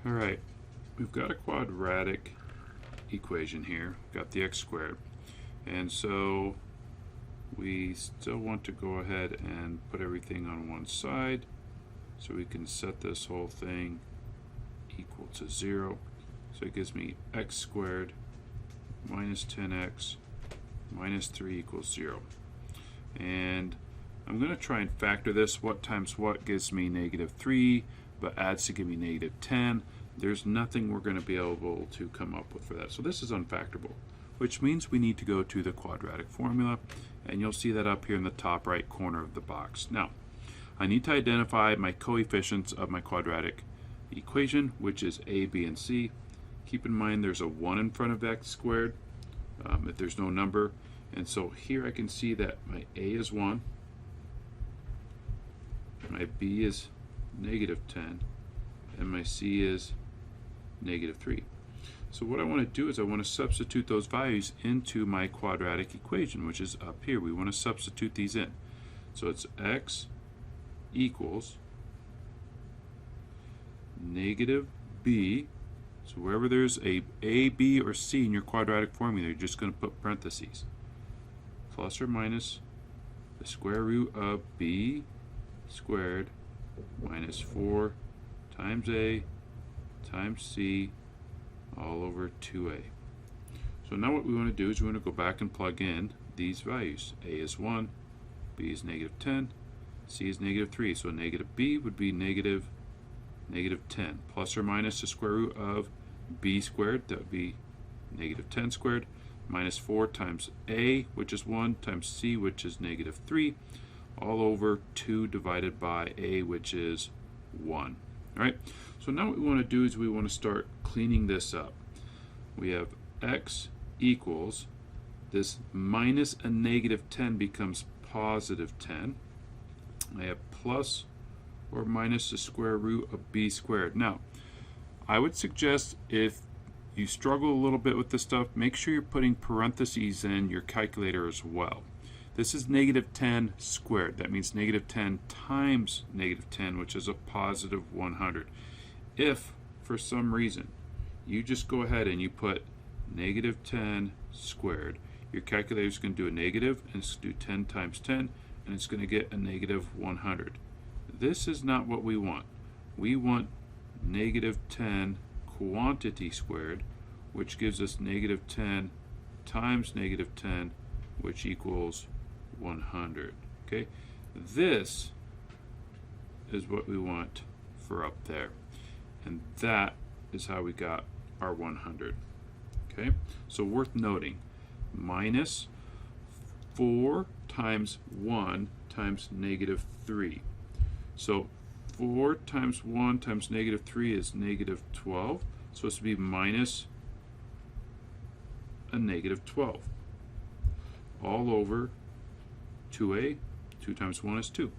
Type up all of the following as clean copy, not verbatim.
Alright, we've got a quadratic equation here. We've got the x squared. And so we still want to go ahead and put everything on one side. So we can set this whole thing equal to 0. So it gives me x squared minus 10x minus 3 equals 0. And I'm going to try and factor this. What times what gives me negative 3, but adds to give me negative 10. There's nothing we're going to be able to come up with for that. So this is unfactorable, which means we need to go to the quadratic formula, and you'll see that up here in the top right corner of the box. Now, I need to identify my coefficients of my quadratic equation, which is a, b, and c. Keep in mind there's a 1 in front of x squared if there's no number. And so here I can see that my a is 1, my b is negative 10, and my c is negative 3. So what I want to do is I want to substitute those values into my quadratic equation, which is up here. We want to substitute these in. So it's x equals negative b. So wherever there's a, b, or c in your quadratic formula, you're just going to put parentheses. Plus or minus the square root of b squared minus 4 times a times c all over 2a. So now what we want to do is we want to go back and plug in these values. A is 1, b is negative 10, c is negative 3. So negative b would be negative 10, plus or minus the square root of b squared, that would be negative 10 squared, minus 4 times a, which is 1, times c, which is negative 3, all over 2 divided by a, which is 1. All right, so now what we want to do is we want to start cleaning this up. We have x equals, this minus a negative 10 becomes positive 10. I have plus or minus the square root of b squared. Now, I would suggest if you struggle a little bit with this stuff, make sure you're putting parentheses in your calculator as well. This is negative 10 squared. That means negative 10 times negative 10, which is a positive 100. If, for some reason, you just go ahead and you put negative 10 squared, your calculator is going to do a negative, and it's going to do 10 times 10, and it's going to get a negative 100. This is not what we want. We want negative 10 quantity squared, which gives us negative 10 times negative 10, which equals 100. Okay, this is what we want for up there, and that is how we got our 100. Okay, so worth noting, minus 4 times 1 times negative 3. So 4 times 1 times negative 3 is negative 12. So it's to be minus a negative 12 all over 2a. 2 times 1 is 2.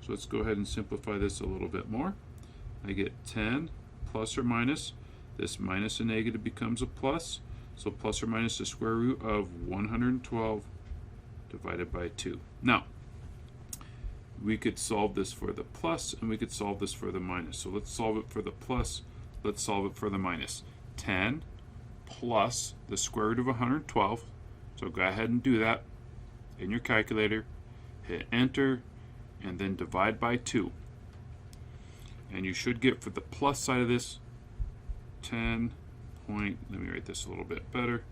So let's go ahead and simplify this a little bit more. I get 10 plus or minus. This minus a negative becomes a plus. So plus or minus the square root of 112 divided by 2. Now, we could solve this for the plus, and we could solve this for the minus. So let's solve it for the plus. Let's solve it for the minus. 10 plus the square root of 112. So go ahead and do that in your calculator. Hit enter, and then divide by 2. And you should get, for the plus side of this, 10 point, let me write this a little bit better,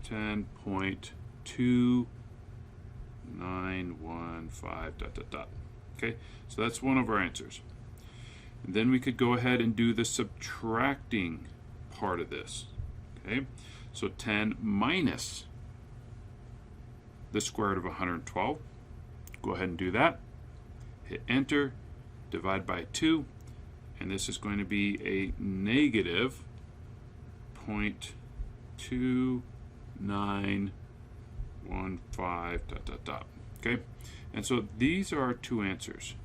10.2 915 dot dot dot. Okay, so that's one of our answers. And then we could go ahead and do the subtracting part of this. Okay, so 10 minus the square root of 112. Go ahead and do that. Hit enter, divide by 2, and this is going to be a negative 0.2915 dot dot dot. Okay, and so these are our two answers.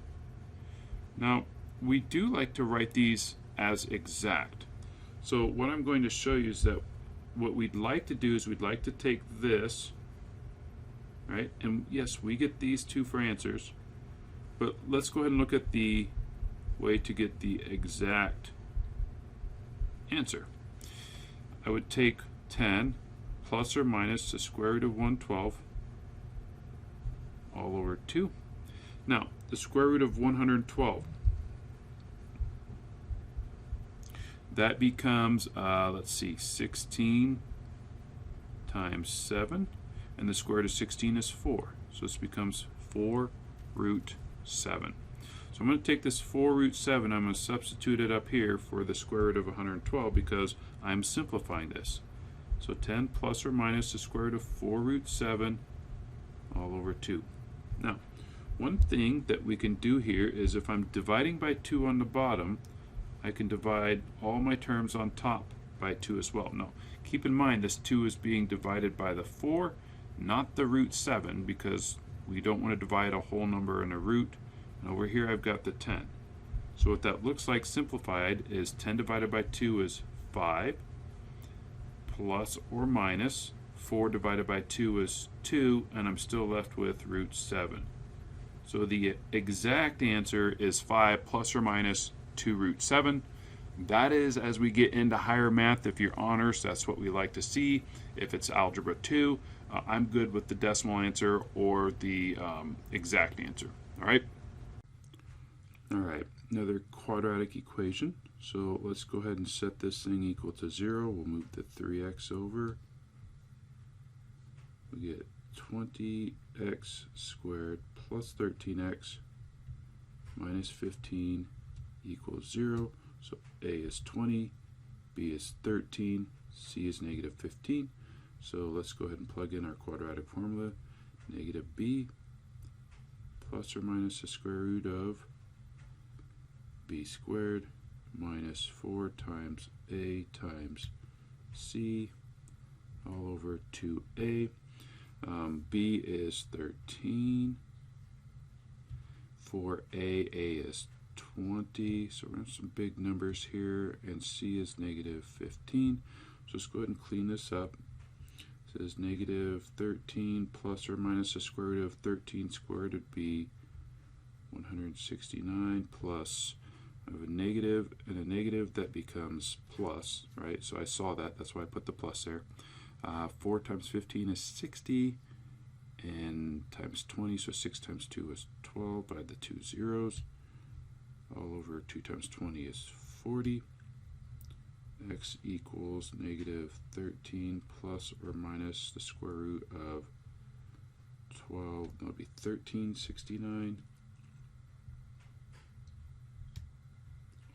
Now, we do like to write these as exact. So what I'm going to show you is that what we'd like to do is we'd like to take this, right, and yes, we get these two for answers, but let's go ahead and look at the way to get the exact answer. I would take 10 plus or minus the square root of 112 all over 2. Now, the square root of 112, that becomes, let's see, 16 times 7, and the square root of 16 is 4. So this becomes 4 root 7. So I'm going to take this 4 root 7, I'm going to substitute it up here for the square root of 112 because I'm simplifying this. So 10 plus or minus the square root of 4 root 7 all over 2. Now, one thing that we can do here is if I'm dividing by 2 on the bottom, I can divide all my terms on top by 2 as well. Now, keep in mind this 2 is being divided by the 4, not the root 7, because we don't want to divide a whole number in a root. And over here I've got the 10. So what that looks like simplified is 10 divided by 2 is 5, plus or minus 4 divided by 2 is 2, and I'm still left with root 7. So the exact answer is 5 plus or minus 2 root 7. That is, as we get into higher math, if you're honors, that's what we like to see. If it's algebra 2, I'm good with the decimal answer or the exact answer. All right, another quadratic equation. So let's go ahead and set this thing equal to 0. We'll move the 3x over. We get 20x squared plus 13x minus 15 equals 0. So a is 20, b is 13, c is negative 15. So let's go ahead and plug in our quadratic formula. Negative b plus or minus the square root of b squared minus 4 times a times c all over 2a. B is 13. For a is 20. So we're going to have some big numbers here. And c is negative 15. So let's go ahead and clean this up. It says negative 13 plus or minus the square root of 13 squared would be 169 plus. I have a negative and a negative, that becomes plus, right? So I saw that, that's why I put the plus there. 4 times 15 is 60, and times 20, so 6 times 2 is 12 by the 2 zeros. All over 2 times 20 is 40. X equals negative 13 plus or minus the square root of 12, that would be 1369.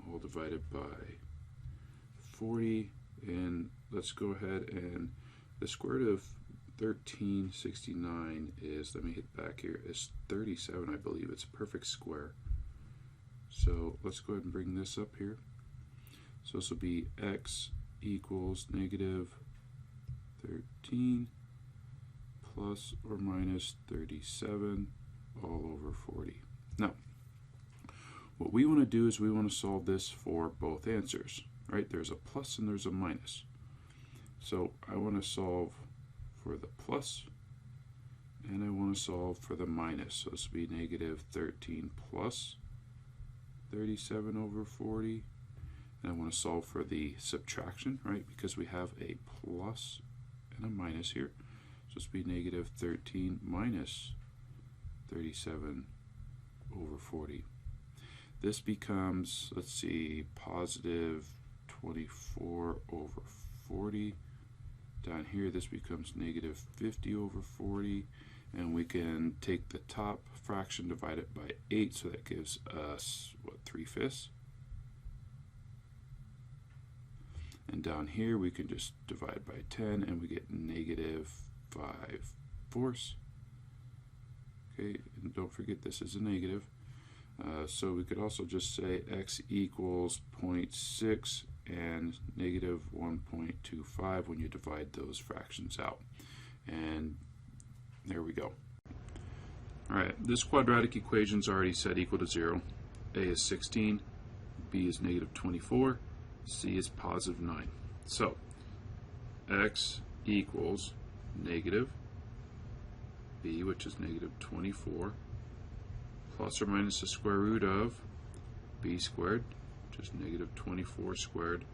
All divided by 40, and let's go ahead and the square root of 1369 is, let me hit back here, is 37, I believe. It's a perfect square. So let's go ahead and bring this up here. So this will be x equals negative 13 plus or minus 37 all over 40. Now, what we want to do is we want to solve this for both answers, right? There's a plus and there's a minus. So I want to solve for the plus and I want to solve for the minus. So this will be negative 13 plus 37 over 40. And I want to solve for the subtraction, right? Because we have a plus and a minus here. So this will be negative 13 minus 37 over 40. This becomes, let's see, positive 24 over 40. Down here, this becomes negative 50 over 40. And we can take the top fraction, divide it by 8, so that gives us, what, 3/5? And down here, we can just divide by 10, and we get negative 5/4. Okay, and don't forget this is a negative. So we could also just say x equals 0.6 and negative 1.25 when you divide those fractions out. And there we go. Alright, this quadratic equation is already set equal to 0. A is 16, B is negative 24, C is positive 9. So, x equals negative B, which is negative 24, plus or minus the square root of B squared, which is negative 24 squared,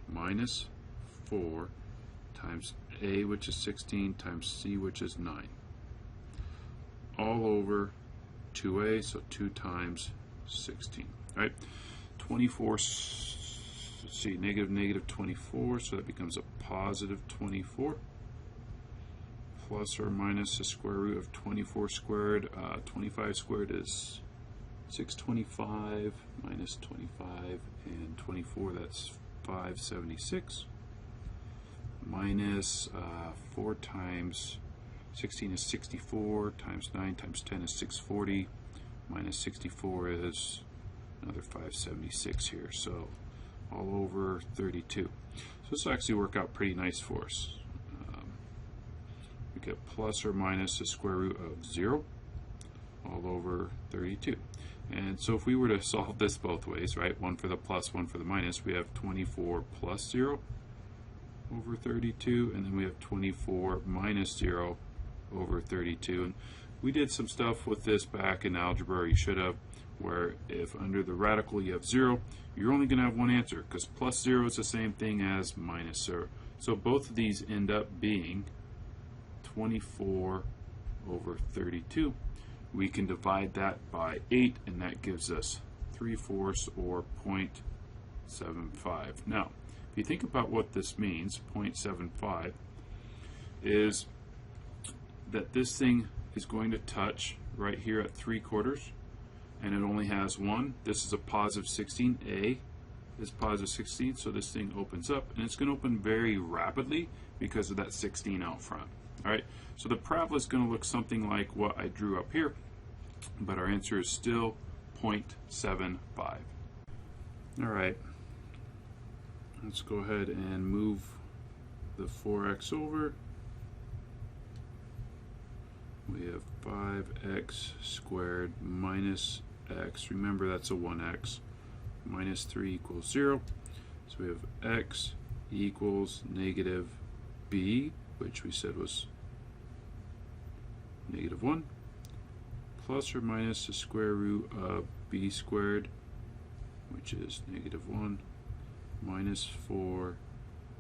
minus 4 times a, which is 16, times c, which is 9, all over 2a, so 2 times 16, right? 24, let's see, negative 24, so that becomes a positive 24, plus or minus the square root of 24 squared. 25 squared is 625, minus 25, and 24, that's 576, minus 4 times 16 is 64, times 9 times 10 is 640, minus 64 is another 576 here, so all over 32. So this will actually work out pretty nice for us. We get plus or minus the square root of 0 all over 32. And so if we were to solve this both ways, right, one for the plus, one for the minus, we have 24 plus 0 over 32, and then we have 24 minus 0 over 32. And we did some stuff with this back in algebra, or you should have, where if under the radical you have 0, you're only going to have one answer, because plus 0 is the same thing as minus 0. So both of these end up being 24 over 32. We can divide that by 8, and that gives us 3/4 or 0.75. Now, if you think about what this means, 0.75 is that this thing is going to touch right here at 3/4, and it only has 1. This is a positive 16. A is positive 16, so this thing opens up, and it's going to open very rapidly because of that 16 out front. All right, so the parabola is going to look something like what I drew up here, but our answer is still 0.75. All right, let's go ahead and move the 4x over. We have 5x squared minus x. Remember, that's a 1x. Minus 3 equals 0. So we have x equals negative b, which we said was negative 1, plus or minus the square root of b squared, which is negative 1, minus 4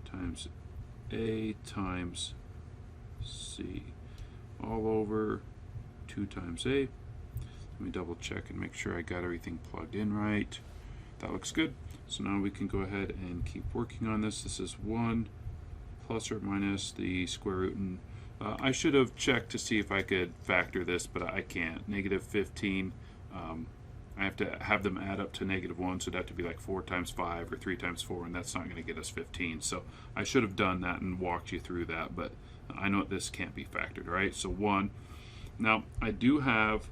times a times c, all over 2 times a. Let me double check and make sure I got everything plugged in right. That looks good. So now we can go ahead and keep working on this. This is 1 plus or minus the square root, and I should have checked to see if I could factor this, but I can't. Negative 15, I have to have them add up to negative 1, so it'd have to be like 4 times 5 or 3 times 4, and that's not going to get us 15. So I should have done that and walked you through that, but I know this can't be factored, right? So 1. Now, I do have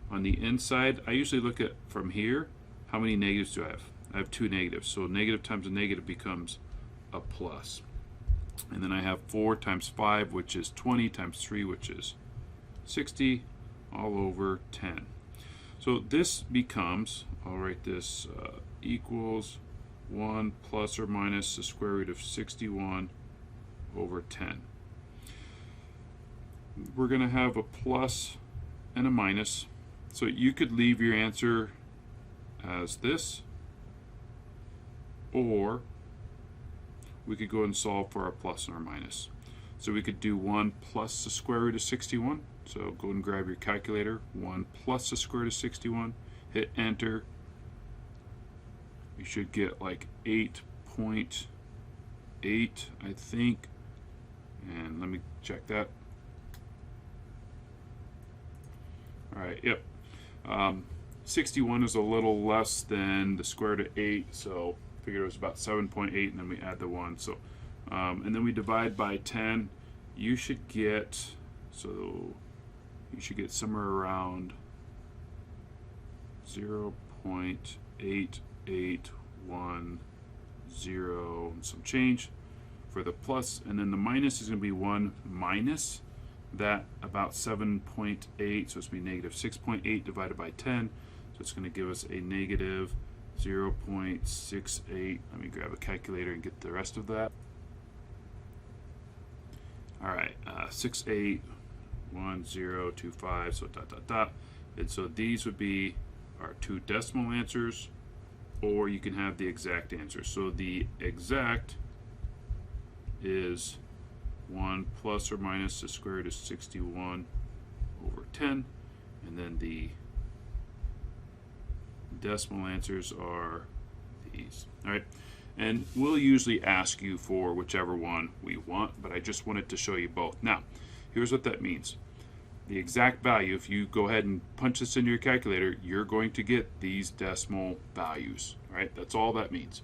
on the inside, I usually look at from here, how many negatives do I have? I have 2 negatives, so negative times a negative becomes a plus. And then I have 4 times 5, which is 20, times 3, which is 60, all over 10. So this becomes, I'll write this, equals 1 plus or minus the square root of 61 over 10. We're going to have a plus and a minus. So you could leave your answer as this, or we could go and solve for our plus and our minus. So we could do 1 plus the square root of 61. So go and grab your calculator. 1 plus the square root of 61. Hit enter. You should get like 8.8, I think. And let me check that. All right, yep. 61 is a little less than the square root of 8, so I figured it was about 7.8, and then we add the 1. So, and then we divide by 10. You should get, somewhere around 0.8810 and some change for the plus, and then the minus is going to be 1 minus that, about 7.8, so it's going to be negative 6.8 divided by 10, so it's going to give us a negative 0.68. Let me grab a calculator and get the rest of that. Alright, 681025, so dot dot dot. And so these would be our 2 decimal answers. or you can have the exact answer. So the exact is 1 plus or minus the square root of 61 over 10, and then the decimal answers are these. All right, and we'll usually ask you for whichever one we want, but I just wanted to show you both. Now, here's what that means. The exact value, if you go ahead and punch this into your calculator, you're going to get these decimal values. All right, that's all that means.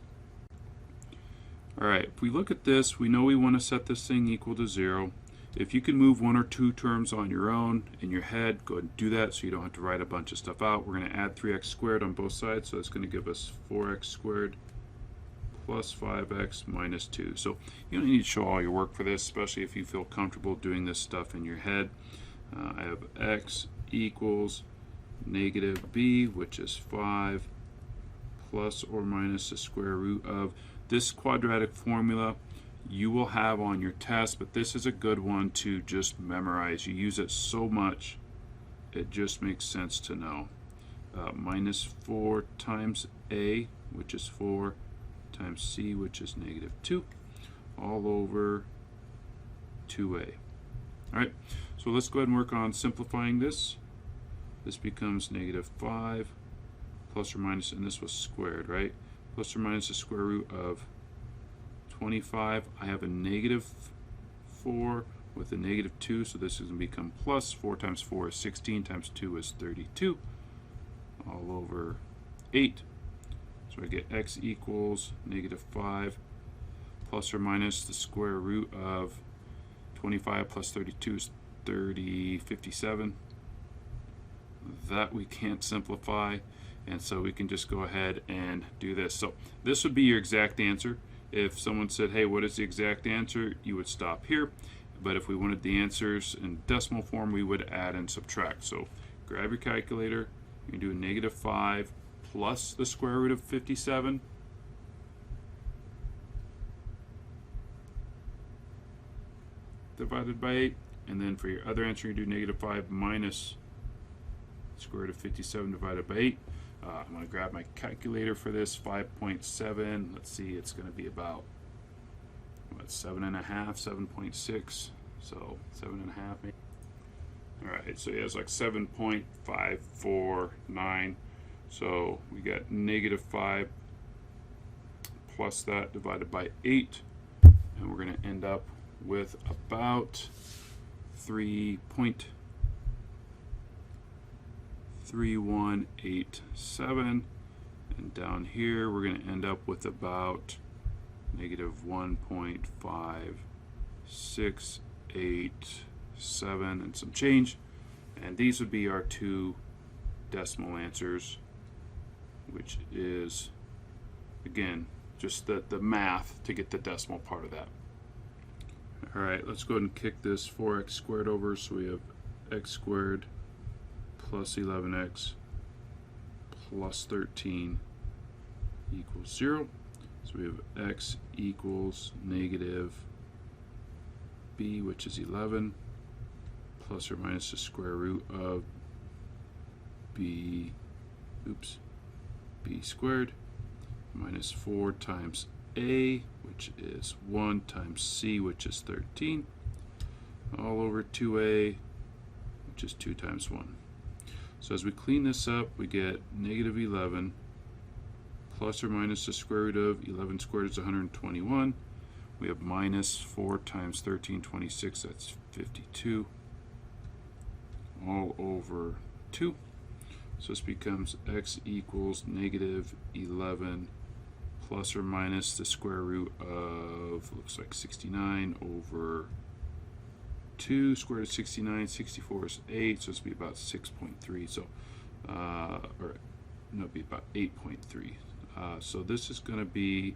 All right, if we look at this, we know we want to set this thing equal to 0. If you can move one or two terms on your own in your head, go ahead and do that so you don't have to write a bunch of stuff out. We're going to add 3x squared on both sides, so that's going to give us 4x squared plus 5x minus 2. So you don't need to show all your work for this, especially if you feel comfortable doing this stuff in your head. I have x equals negative b, which is 5, plus or minus the square root of. This quadratic formula you will have on your test, but this is a good one to just memorize. You use it so much, it just makes sense to know. Minus 4 times a, which is 4, times c, which is negative 2, all over 2a. All right, so let's go ahead and work on simplifying this. This becomes negative 5 plus or minus, and this was squared, right? Plus or minus the square root of 25. I have a negative 4 with a negative 2, so this is going to become plus. 4 times 4 is 16, times 2 is 32, all over 8. So I get x equals negative 5 plus or minus the square root of 25 plus 32 is 57. That we can't simplify, and so we can just go ahead and do this. So this would be your exact answer. If someone said, hey, what is the exact answer, you would stop here. But if we wanted the answers in decimal form, we would add and subtract. So grab your calculator, you can do negative 5 plus the square root of 57. Divided by 8, and then for your other answer you do negative 5 minus square root of 57 divided by 8. I'm going to grab my calculator for this. 5.7, let's see, it's going to be about what, 7.5, 7.6, so 7.5 maybe. Alright, so yeah, it's like 7.549, so we got negative 5 plus that divided by 8, and we're going to end up with about 3.3187, and down here we're going to end up with about negative 1.5687 and some change, and these would be our two decimal answers, which is again just the math to get the decimal part of that. Alright, let's go ahead and kick this 4x squared over, so we have x squared plus 11x plus 13 equals 0. So we have x equals negative b, which is 11, plus or minus the square root of b squared minus 4 times a, which is 1, times c, which is 13, all over 2a, which is 2 times 1. So as we clean this up, we get negative 11 plus or minus the square root of 11 squared is 121. We have minus 4 times 13, 26, that's 52, all over 2. So this becomes x equals negative 11 plus or minus the square root of, looks like 69 over 2. Square root of 69, 64 is 8, so it's be about 6.3. So, or no, it'd be about 8.3. So this is going to be,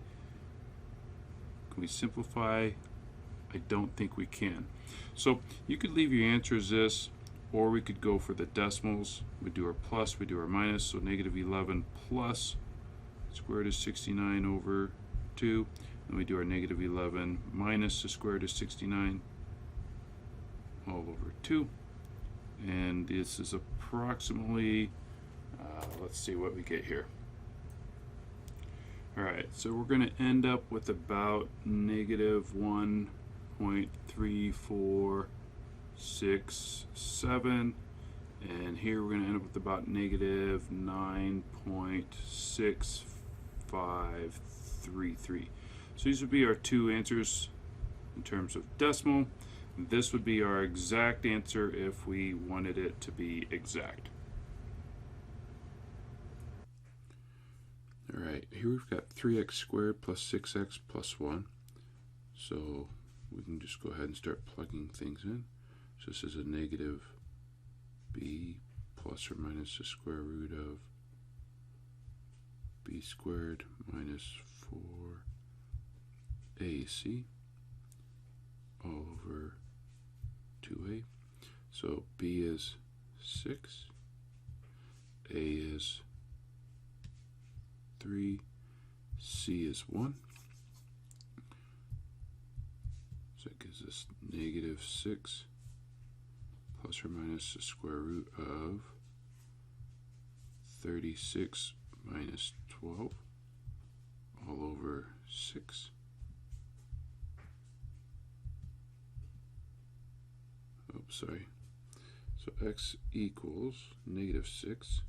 can we simplify? I don't think we can. So you could leave your answer as this, or we could go for the decimals. We do our plus, we do our minus, so negative 11 plus square root of 69 over 2, and we do our negative 11 minus the square root of 69 all over 2, and this is approximately, let's see what we get here. Alright, so we're going to end up with about negative 1.3467, and here we're going to end up with about negative 9.6533. So these would be our two answers in terms of decimal. This would be our exact answer if we wanted it to be exact. Alright, here we've got 3x squared plus 6x plus 1. So we can just go ahead and start plugging things in. So this is a negative b plus or minus the square root of b squared minus 4ac all over 2a. So b is 6, a is 3, c is 1. So that gives us negative 6 plus or minus the square root of 36 minus 12 all over 6. Oops, sorry. So x equals negative 6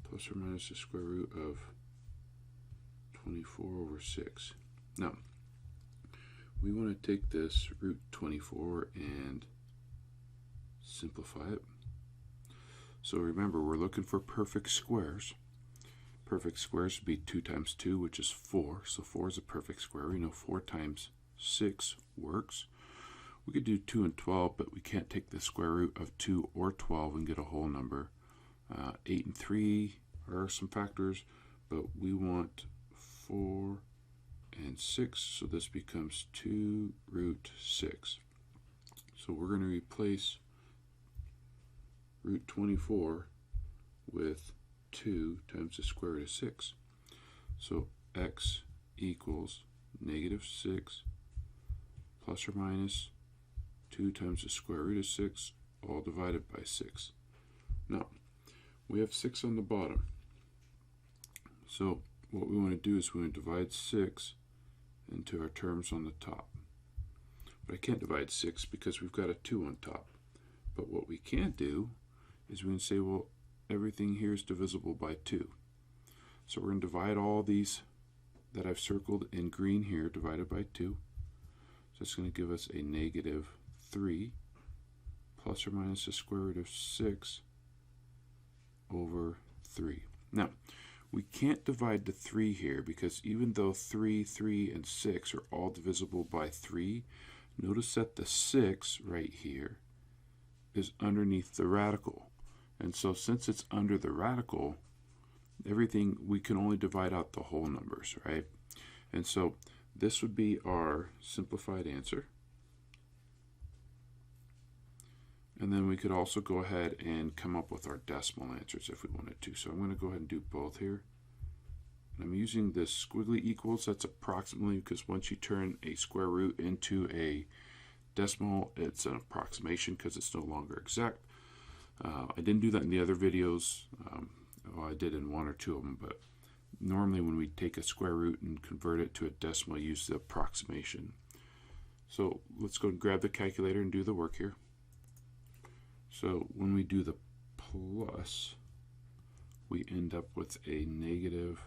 plus or minus the square root of 24 over 6. Now, we want to take this root 24 and simplify it. So remember, we're looking for perfect squares. Perfect squares would be 2 times 2, which is 4. So 4 is a perfect square. We know 4 times 6 works. We could do 2 and 12, but we can't take the square root of 2 or 12 and get a whole number. 8 and 3 are some factors, but we want 4 and 6, so this becomes 2 root 6. So we're going to replace root 24 with 2 times the square root of 6. So x equals negative 6 plus or minus 2 times the square root of 6, all divided by 6. Now, we have 6 on the bottom. So what we want to do is we want to divide 6 into our terms on the top. But I can't divide 6 because we've got a 2 on top. But what we can do is we can say, well, everything here is divisible by 2. So we're going to divide all these that I've circled in green here, divided by 2. So it's going to give us a negative 3 plus or minus the square root of 6 over 3. Now, we can't divide the 3 here because even though 3, 3, and 6 are all divisible by 3, notice that the 6 right here is underneath the radical. And so since it's under the radical, everything, we can only divide out the whole numbers, right? And so this would be our simplified answer. And then we could also go ahead and come up with our decimal answers if we wanted to. So I'm going to go ahead and do both here. And I'm using this squiggly equals. That's approximately, because once you turn a square root into a decimal, it's an approximation because it's no longer exact. I didn't do that in the other videos. Well, I did in 1 or 2 of them, but normally when we take a square root and convert it to a decimal, use the approximation. So let's go and grab the calculator and do the work here. So when we do the plus, we end up with a negative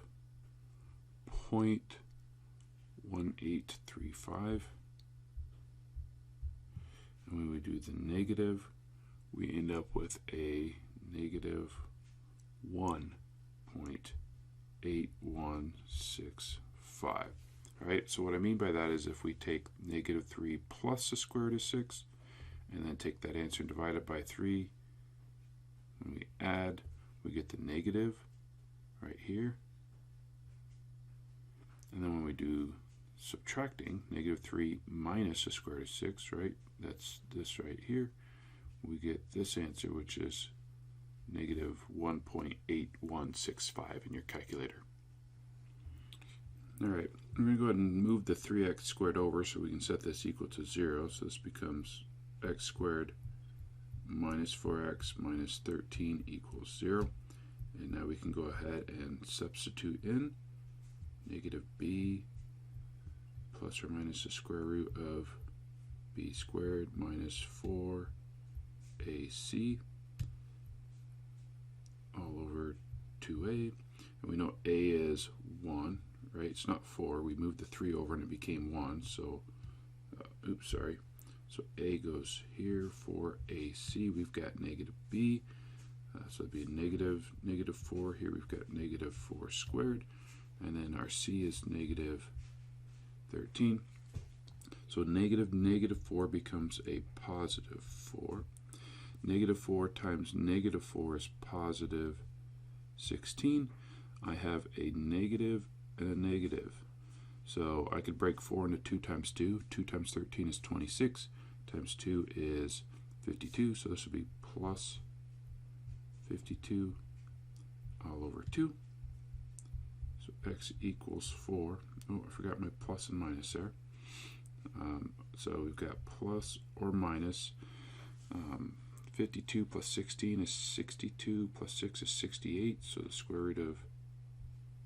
0.1835. And when we do the negative, we end up with a negative 1.8165. Alright, so what I mean by that is if we take negative 3 plus the square root of 6, and then take that answer and divide it by 3, when we add, we get the negative right here. And then when we do subtracting, negative 3 minus the square root of 6, right, that's this right here, we get this answer, which is negative 1.8165 in your calculator. Alright, I'm going to go ahead and move the 3x squared over so we can set this equal to 0. So this becomes x squared minus 4x minus 13 equals 0. And now we can go ahead and substitute in negative b plus or minus the square root of b squared minus 4ac all over 2a. And we know a is 1, right? It's not 4. We moved the 3 over and it became 1. So, oops, sorry. So a goes here for ac. We've got negative b. So it'd be negative 4. Here we've got negative 4 squared. And then our c is negative 13. So negative 4 becomes a positive 4. Negative 4 times negative 4 is positive 16. I have a negative and a negative. So I could break 4 into 2 times 2. 2 times 13 is 26. Times 2 is 52. So this would be plus 52 all over 2. So x equals 4. Oh, I forgot my plus and minus there. So we've got plus or minus 52 plus 16 is 62 plus 6 is 68. So the square root of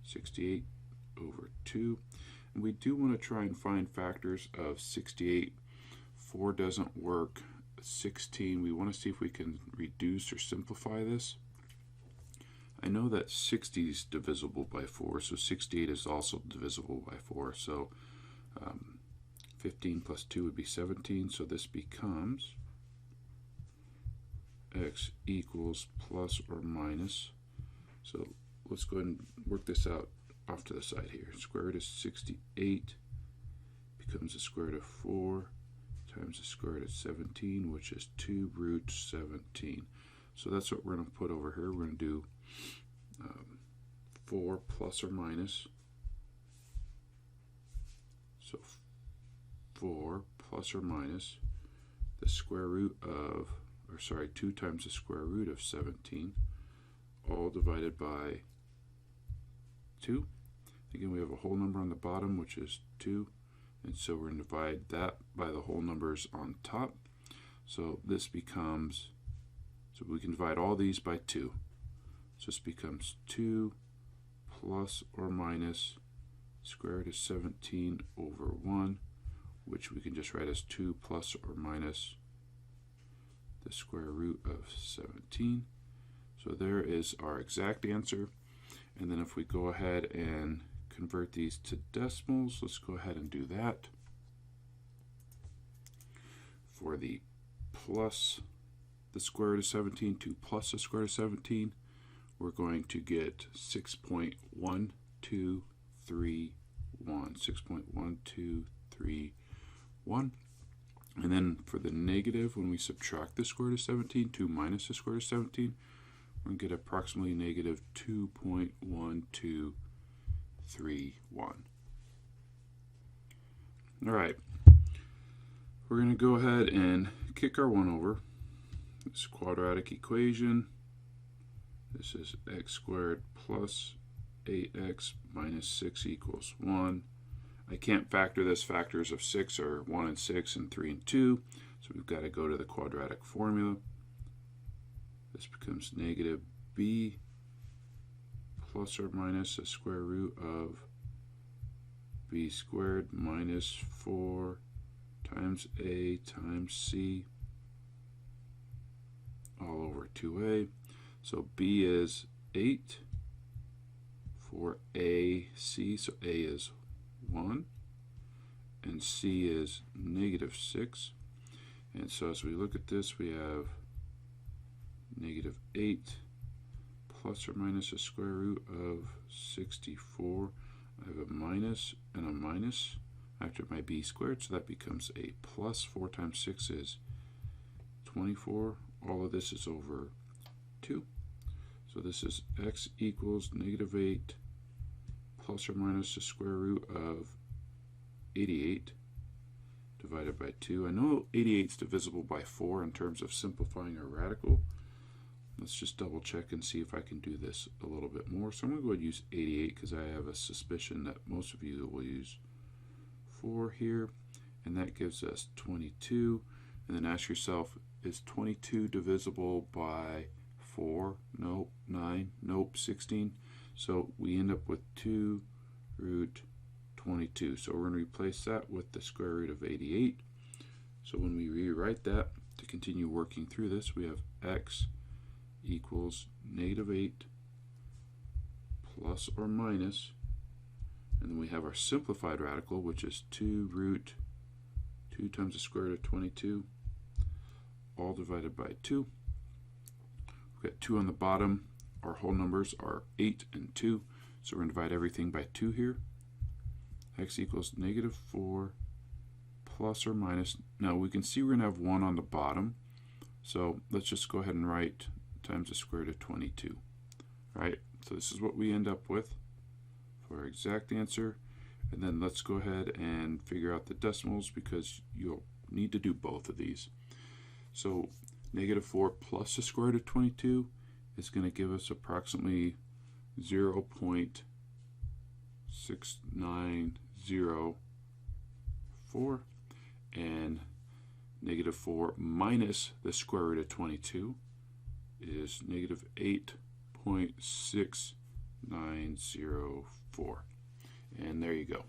68 over 2. And we do want to try and find factors of 68. 4 doesn't work. 16, we want to see if we can reduce or simplify this. I know that 60 is divisible by 4, so 68 is also divisible by 4. So 15 plus 2 would be 17, so this becomes x equals plus or minus. So let's go ahead and work this out off to the side here. Square root of 68 becomes the square root of 4 times the square root of 17, which is 2 root 17. So that's what we're going to put over here. We're going to do 4 plus or minus. So 4 plus or minus the square root of, 2 times the square root of 17, all divided by 2. Again, we have a whole number on the bottom, which is 2. And so we're going to divide that by the whole numbers on top. So this becomes, so we can divide all these by 2. So this becomes 2 plus or minus square root of 17 over 1, which we can just write as 2 plus or minus the square root of 17. So there is our exact answer. And then if we go ahead and convert these to decimals, let's go ahead and do that. For the plus the square root of 17 to plus the square root of 17, we're going to get 6.1231. 6.1231. And then for the negative, when we subtract the square root of 17, 2 minus the square root of 17, we're going to get approximately negative 2.1231. Alright, we're going to go ahead and kick our 1 over. This quadratic equation. This is x squared plus 8x minus 6 equals 1. I can't factor this. Factors of 6 are 1 and 6 and 3 and 2. So we've got to go to the quadratic formula. This becomes negative b plus or minus the square root of b squared minus 4 times a times c all over 2a. So b is 8 for ac, so a is 1 and c is negative 6. And so as we look at this, we have negative 8 plus or minus the square root of 64. I have a minus and a minus after my b squared, so that becomes a plus. 4 times 6 is 24. All of this is over 2. So this is x equals negative 8 plus or minus the square root of 88 divided by 2. I know 88 is divisible by 4 in terms of simplifying a radical. Let's just double check and see if I can do this a little bit more. So I'm going to go ahead and use 88 because I have a suspicion that most of you will use 4 here. And that gives us 22. And then ask yourself, is 22 divisible by 4, nope, 9, nope, 16. So we end up with 2 root 22. So we're going to replace that with the square root of 88. So when we rewrite that to continue working through this, we have x equals -8 plus or minus, and then we have our simplified radical, which is 2 root 2 times the square root of 22, all divided by 2. We've got 2 on the bottom. Our whole numbers are 8 and 2, so we're going to divide everything by 2 here. X equals -4 plus or minus. Now we can see we're going to have 1 on the bottom, so let's just go ahead and write times the square root of 22. Alright, so this is what we end up with for our exact answer. And then let's go ahead and figure out the decimals, because you'll need to do both of these. So -4 plus the square root of 22 is going to give us approximately 0.6904, and -4 minus the square root of 22 is -8.6904. And there you go.